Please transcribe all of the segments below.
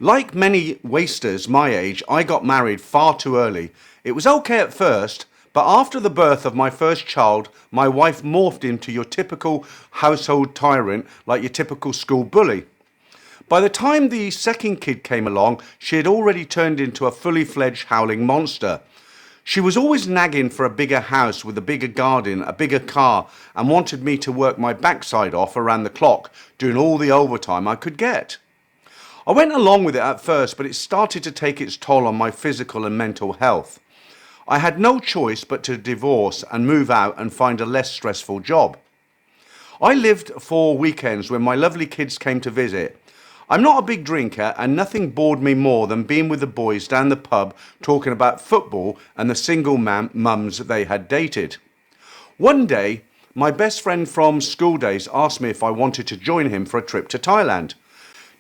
Like many wasters my age, I got married far too early. It was okay at first, but after the birth of my first child, my wife morphed into your typical household tyrant, like your typical school bully. By the time the second kid came along, she had already turned into a fully fledged howling monster. She was always nagging for a bigger house with a bigger garden, a bigger car, and wanted me to work my backside off around the clock, doing all the overtime I could get. I went along with it at first, but it started to take its toll on my physical and mental health. I had no choice but to divorce and move out and find a less stressful job. I lived for weekends when my lovely kids came to visit. I'm not a big drinker, and nothing bored me more than being with the boys down the pub talking about football and the single mums they had dated. One day, my best friend from school days asked me if I wanted to join him for a trip to Thailand.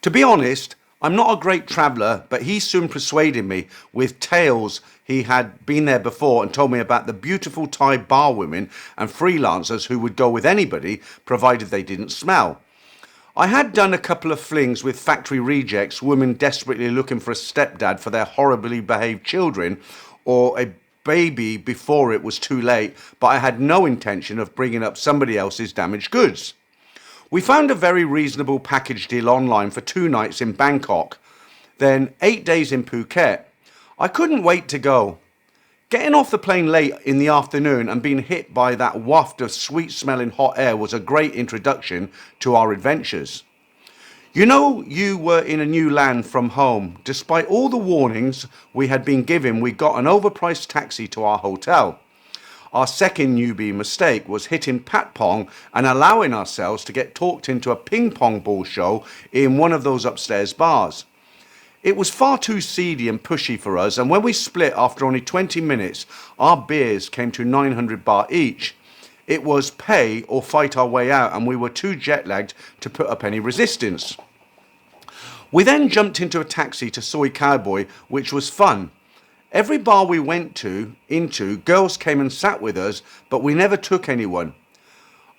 To be honest, I'm not a great traveller, but he soon persuaded me with tales he had been there before and told me about the beautiful Thai bar women and freelancers who would go with anybody, provided they didn't smell. I had done a couple of flings with factory rejects, women desperately looking for a stepdad for their horribly behaved children, or a baby before it was too late, but I had no intention of bringing up somebody else's damaged goods. We found a very reasonable package deal online for 2 nights in Bangkok, then 8 days in Phuket. I couldn't wait to go. Getting off the plane late in the afternoon and being hit by that waft of sweet-smelling hot air was a great introduction to our adventures. You know, you were in a new land from home. Despite all the warnings we had been given, we got an overpriced taxi to our hotel. Our second newbie mistake was hitting Pat Pong and allowing ourselves to get talked into a ping pong ball show in one of those upstairs bars. It was far too seedy and pushy for us, and when we split after only 20 minutes, our beers came to 900 baht each. It was pay or fight our way out, and we were too jet-lagged to put up any resistance. We then jumped into a taxi to Soy Cowboy, which was fun. Every bar we went into, girls came and sat with us, but we never took anyone.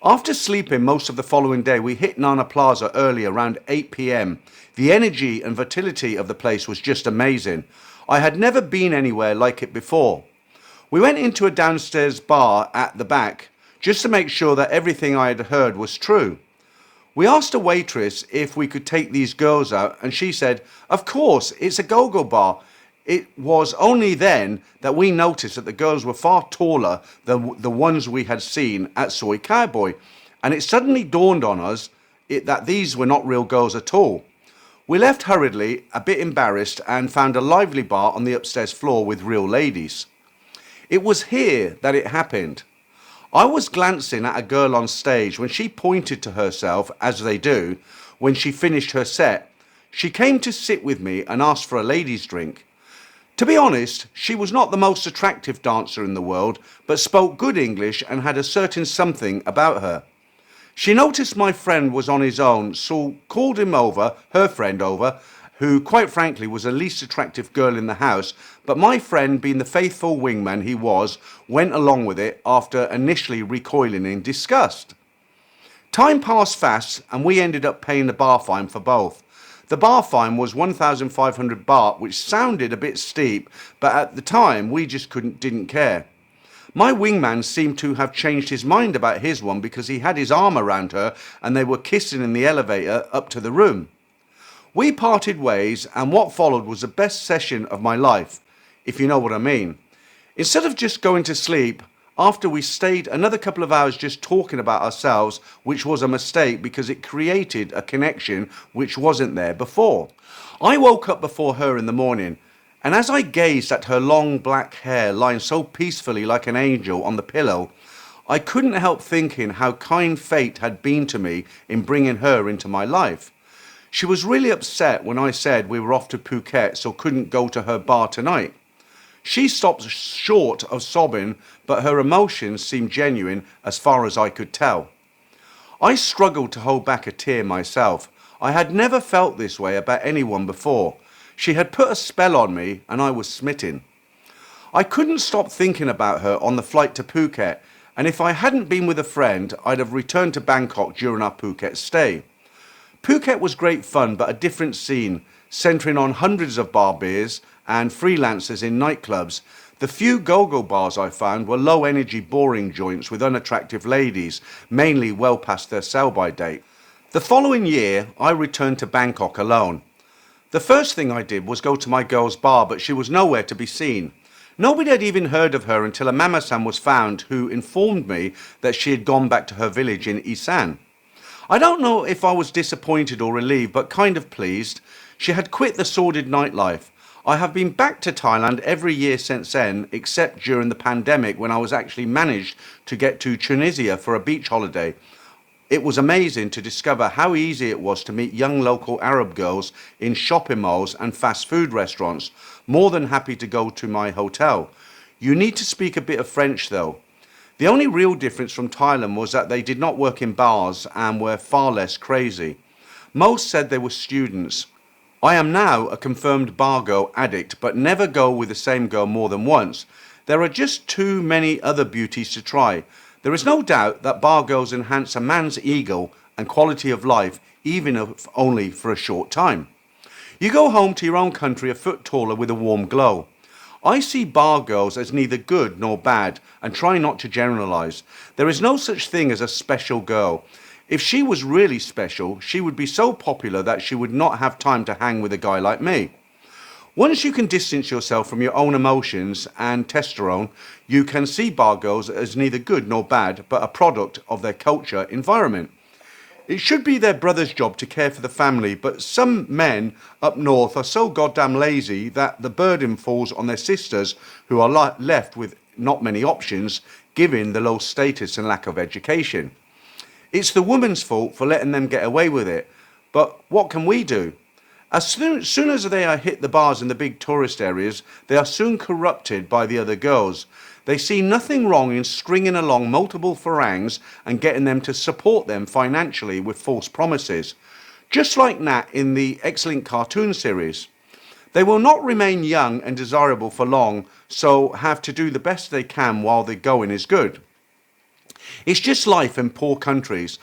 After sleeping most of the following day, we hit Nana Plaza early, around 8 p.m. The energy and vitality of the place was just amazing. I had never been anywhere like it before. We went into a downstairs bar at the back, just to make sure that everything I had heard was true. We asked a waitress if we could take these girls out, and she said, "Of course, it's a go-go bar." It was only then that we noticed that the girls were far taller than the ones we had seen at Soy Cowboy, and it suddenly dawned on us that these were not real girls at all. We left hurriedly, a bit embarrassed, and found a lively bar on the upstairs floor with real ladies. It was here that it happened. I was glancing at a girl on stage when she pointed to herself, as they do, when she finished her set. She came to sit with me and asked for a ladies' drink. To be honest, she was not the most attractive dancer in the world, but spoke good English and had a certain something about her. She noticed my friend was on his own, so called him over, her friend over, who quite frankly was the least attractive girl in the house, but my friend, being the faithful wingman he was, went along with it after initially recoiling in disgust. Time passed fast and we ended up paying the bar fine for both. The bar fine was 1,500 baht, which sounded a bit steep, but at the time we just didn't care. My wingman seemed to have changed his mind about his one because he had his arm around her and they were kissing in the elevator up to the room. We parted ways, and what followed was the best session of my life, if you know what I mean. Instead of just going to sleep, after we stayed another couple of hours just talking about ourselves, which was a mistake because it created a connection which wasn't there before. I woke up before her in the morning, and as I gazed at her long black hair lying so peacefully like an angel on the pillow, I couldn't help thinking how kind fate had been to me in bringing her into my life. She was really upset when I said we were off to Phuket, so couldn't go to her bar tonight. She stopped short of sobbing, but her emotions seemed genuine as far as I could tell. I struggled to hold back a tear myself. I had never felt this way about anyone before. She had put a spell on me and I was smitten. I couldn't stop thinking about her on the flight to Phuket, and if I hadn't been with a friend, I'd have returned to Bangkok during our Phuket stay. Phuket was great fun, but a different scene. centering on hundreds of bar beers and freelancers in nightclubs. The few go-go bars I found were low-energy, boring joints with unattractive ladies, mainly well past their sell-by date. The following year, I returned to Bangkok alone. The first thing I did was go to my girl's bar, but she was nowhere to be seen. Nobody had even heard of her until a mama-san was found who informed me that she had gone back to her village in Isan. I don't know if I was disappointed or relieved, but kind of pleased. She had quit the sordid nightlife. I have been back to Thailand every year since then, except during the pandemic when I was actually managed to get to Tunisia for a beach holiday. It was amazing to discover how easy it was to meet young local Arab girls in shopping malls and fast food restaurants. More than happy to go to my hotel. You need to speak a bit of French though. The only real difference from Thailand was that they did not work in bars and were far less crazy. Most said they were students. I am now a confirmed bar-go addict, but never go with the same girl more than once. There are just too many other beauties to try. There is no doubt that bar girls enhance a man's ego and quality of life, even if only for a short time. You go home to your own country a foot taller with a warm glow. I see bar girls as neither good nor bad and try not to generalize. There is no such thing as a special girl. If she was really special, she would be so popular that she would not have time to hang with a guy like me. Once you can distance yourself from your own emotions and testosterone, you can see bar girls as neither good nor bad, but a product of their culture environment. It should be their brother's job to care for the family, but some men up north are so goddamn lazy that the burden falls on their sisters, who are left with not many options, given the low status and lack of education. It's the woman's fault for letting them get away with it, but what can we do? As soon as they are hit the bars in the big tourist areas, they are soon corrupted by the other girls. They see nothing wrong in stringing along multiple farangs and getting them to support them financially with false promises. Just like Nat in the excellent cartoon series. They will not remain young and desirable for long, so have to do the best they can while the going is good. It's just life in poor countries.